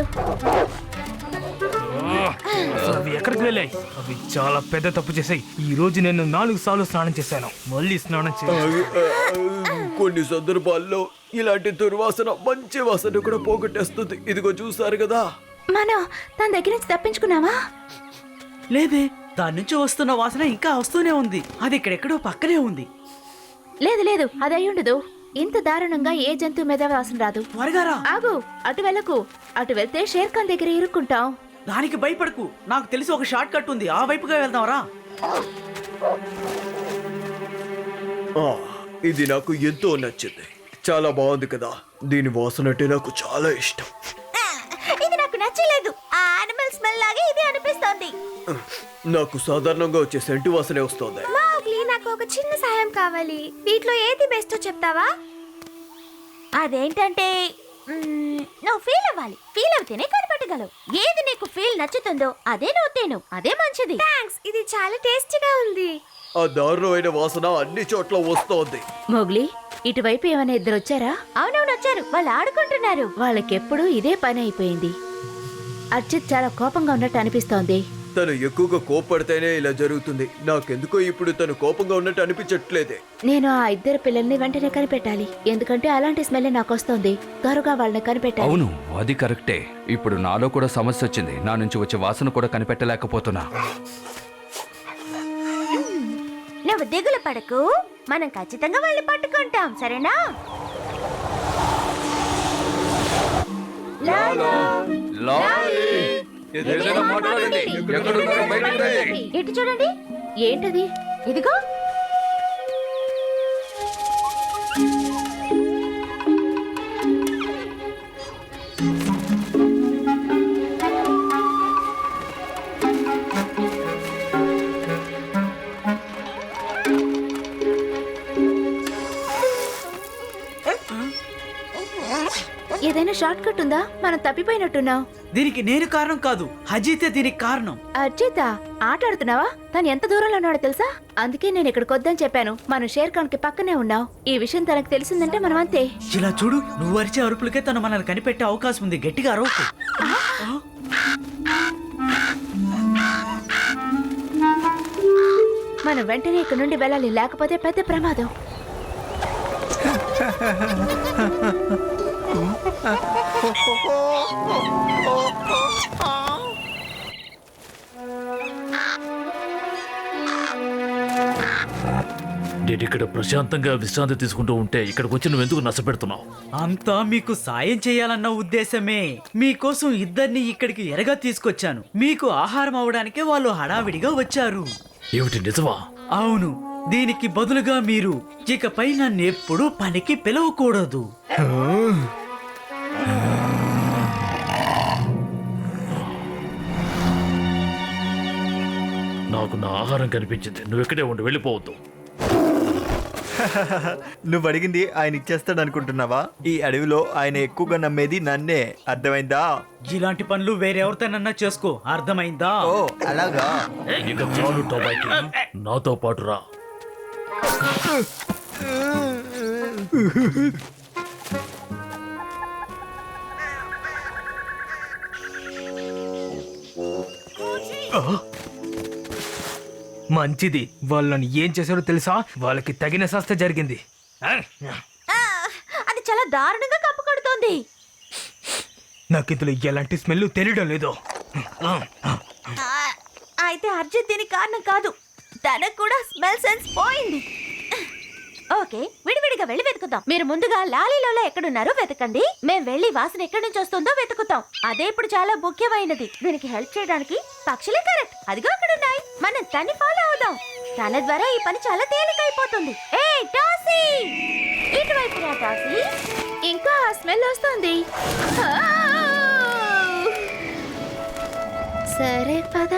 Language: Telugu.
వస్తున్నాడు. అవి ఎక్కడికి వెళ్ళాయి? అవి చాలా పెద్ద తప్పు చేశాయి. ఈ రోజు నేను 4 సార్లు స్నానం చేశాను. మళ్ళీ స్నానం చేయాలి. కొన్ని సందర్భాల్లో ఇలాంటి దుర్వాసన మంచి వాసన కూడా పోగొట్టేస్తుంది. ఇదిగో చూసారు కదా. మనం తన దగ్గర నుంచి తప్పించుకున్నావా? లేదే, దాని నుంచి వస్తున్న వాసన ఇంకా వస్తూనే ఉంది. అది ఇక్కడెక్కడో పక్కనే ఉంది. లేదు లేదు, అది అయి ఉండదు. ఇంత దారుణంగా ఏ జంతువు మీద వాసన రాదు. త్వరగా రా. ఆగు, అటు వెళ్ళకు. అటు వెళ్తే షేర్ ఖాన్ దగ్గర ఇరుక్కుంటాం. దానికి భయపడకు, నాకు తెలిసి ఒక షార్ట్ కట్ ఉంది, ఆ వైపుగా వెళ్దాం రా. ఇది నాకు ఎంతో నచ్చింది. చాలా బాగుంది కదా. దీని వాసన అంటే నాకు చాలా ఇష్టం. ఇది నాకు నచ్చలేదు. ఆ యానిమల్ స్మెల్ లాగే ఇది అనిపిస్తోంది. నాకు సాధారణంగా వచ్చే సెంటు వాసనే వస్తుంది. మౌగ్లీ, నాకు ఒక చిన్న సాయం కావాలి. వీటిలో ఏది బెస్టో చెప్తావా? అదేంటంటే నువ్వు ఫీల్ అవ్వాలి. ఫీల్ అవుతేనే కనిపెట్టగలవు. ఏది నీకు ఫీల్ నచ్చుతుందో అదే నువ్వు తిను. అదే మంచిది. థాంక్స్, ఇది చాలా టేస్టీగా ఉంది. ఆ దారుణమైన వాసన అన్ని చోట్ల వస్తోంది. మోగ్లీ, ఇటువైపు ఏమైనా ఇద్దరు వచ్చారా? అవునవును, వచ్చారు. వాళ్ళు ఆడుకుంటున్నారు. వాళ్ళకెప్పుడు ఇదే పని అయిపోయింది. అర్చిత్ చాలా కోపంగా ఉన్నట్టు అనిపిస్తోంది. తను ఎక్కువగా కోపడితేనే ఇలా జరుగుతుంది. నాకెందుకో ఇప్పుడు తను కోపంగా ఉన్నట్టు అనిపించట్లేదే. నేను ఆ ఇద్దరు పిల్లల్ని వెంటనే కనిపెట్టాలి. ఎందుకంటే అలాంటి స్మెల్ నాకు వస్తుంది. త్వరగా వాళ్ళని కనిపెట్టాలి. అవును, అది కరెక్టే. ఇప్పుడు నాలో కూడా సమస్య వచ్చింది. నా నుంచి వచ్చే వాసన కూడా కనిపెట్టలేకపోతున్నా. నువ్వు దిగులు పడకు, మనం ఖచ్చితంగా వాళ్ళని పట్టుకుంటాం, సరేనా? ఏదైనా మాట్లాడండి. ఎక్కడున్నారో బయటికి రండి. ఎటు చూడండి. ఏంటది? ఇదిగో. ఏదైనా షార్ట్ కట్ ఉందా? మనం తప్పిపోయినట్టున్నాం. దీనికి నేను కారణం కాదు, అజితే దీనికి కారణం. అర్జిత, ఆటాడుతున్నావా? తను ఎంత దూరంలో ఉన్నాడో తెలుసా? అందుకే నేను ఇక్కడికి వద్దని చెప్పాను. మనం షేర్ ఖాన్ కి పక్కనే ఉన్నాం. ఈ విషయం తనకు తెలిసిందంటే మనం అంతే. ఇలా చూడు, నువ్వు అరిచే అరుపులకే తను మనల్ని కనిపెట్టే అవకాశం ఉంది. గట్టిగా అరవకు. మనం వెంటనే ఇక్కడ నుండి వెళ్ళాలి, లేకపోతే పెద్ద ప్రమాదం. నేను ఇక్కడ ప్రశాంతంగా విశ్రాంతి తీసుకుంటూ ఉంటే ఇక్కడికి వచ్చి నువ్వు ఎందుకు నష్టపెడుతున్నావు? అంతా మీకు సాయం చేయాలన్న ఉద్దేశమే. మీకోసం ఇద్దరిని ఇక్కడికి ఎరగా తీసుకొచ్చాను. మీకు ఆహారం అవడానికే వాళ్ళు హడావిడిగా వచ్చారు. ఏమిటి, నిజమా? అవును. దీనికి బదులుగా మీరు ఇకపై నన్ను ఎప్పుడూ పనికి పిలవకూడదు. నాకు నా ఆహారం కనిపించింది. నువ్వు ఇక్కడే ఉండి వెళ్ళిపోవద్దు. నువ్వు అడిగింది ఆయన ఇచ్చేస్తాడు అనుకుంటున్నావా? ఈ అడవిలో ఆయన ఎక్కువగా నమ్మేది నన్నే. అర్థమైందా? ఇలాంటి పనులు వేరెవరితోనన్నా చేసుకో, అర్థమైందా? ఓ అలాగా. ఇక చాలు టొబాకి, నాతో పాటు రా. మంచిది. వాళ్ళని ఏం చేశారో తెలుసా? వాళ్ళకి తగిన శాస్త్ర జరిగింది. అది చాలా దారుణంగా కప్పు కొడుతోంది. నాకు ఇందులో ఎలాంటి స్మెల్ తెలియడం లేదు. అయితే అర్జిత్ దీనికి కారణం కాదు. తనకు కూడా స్మెల్ సెన్స్ పోయింది. ఓకే, విడివిడిగా వెళ్ళి వెతుకుతాం. మీరు ముందుగా లాలీలో ఎక్కడున్నారో వెతకండి. మేం వెళ్ళి వాసన ఎక్కడి నుంచి వస్తుందో వెతుకుతాం. అదే ఇప్పుడు చాలా ముఖ్యమైనది. దీనికి హెల్ప్ చేయడానికి పక్షులే కరెక్ట్. అదిగో అక్కడున్నాయి. మనం తన్ని ఫాలో అవుదాం. తన ద్వారా ఈ పని చాలా తేలికైపోతుంది. ఏ టాసీ, ఇటువైపు రా టాసీ. ఇంకా స్మెల్ వస్తుంది. సరే పద.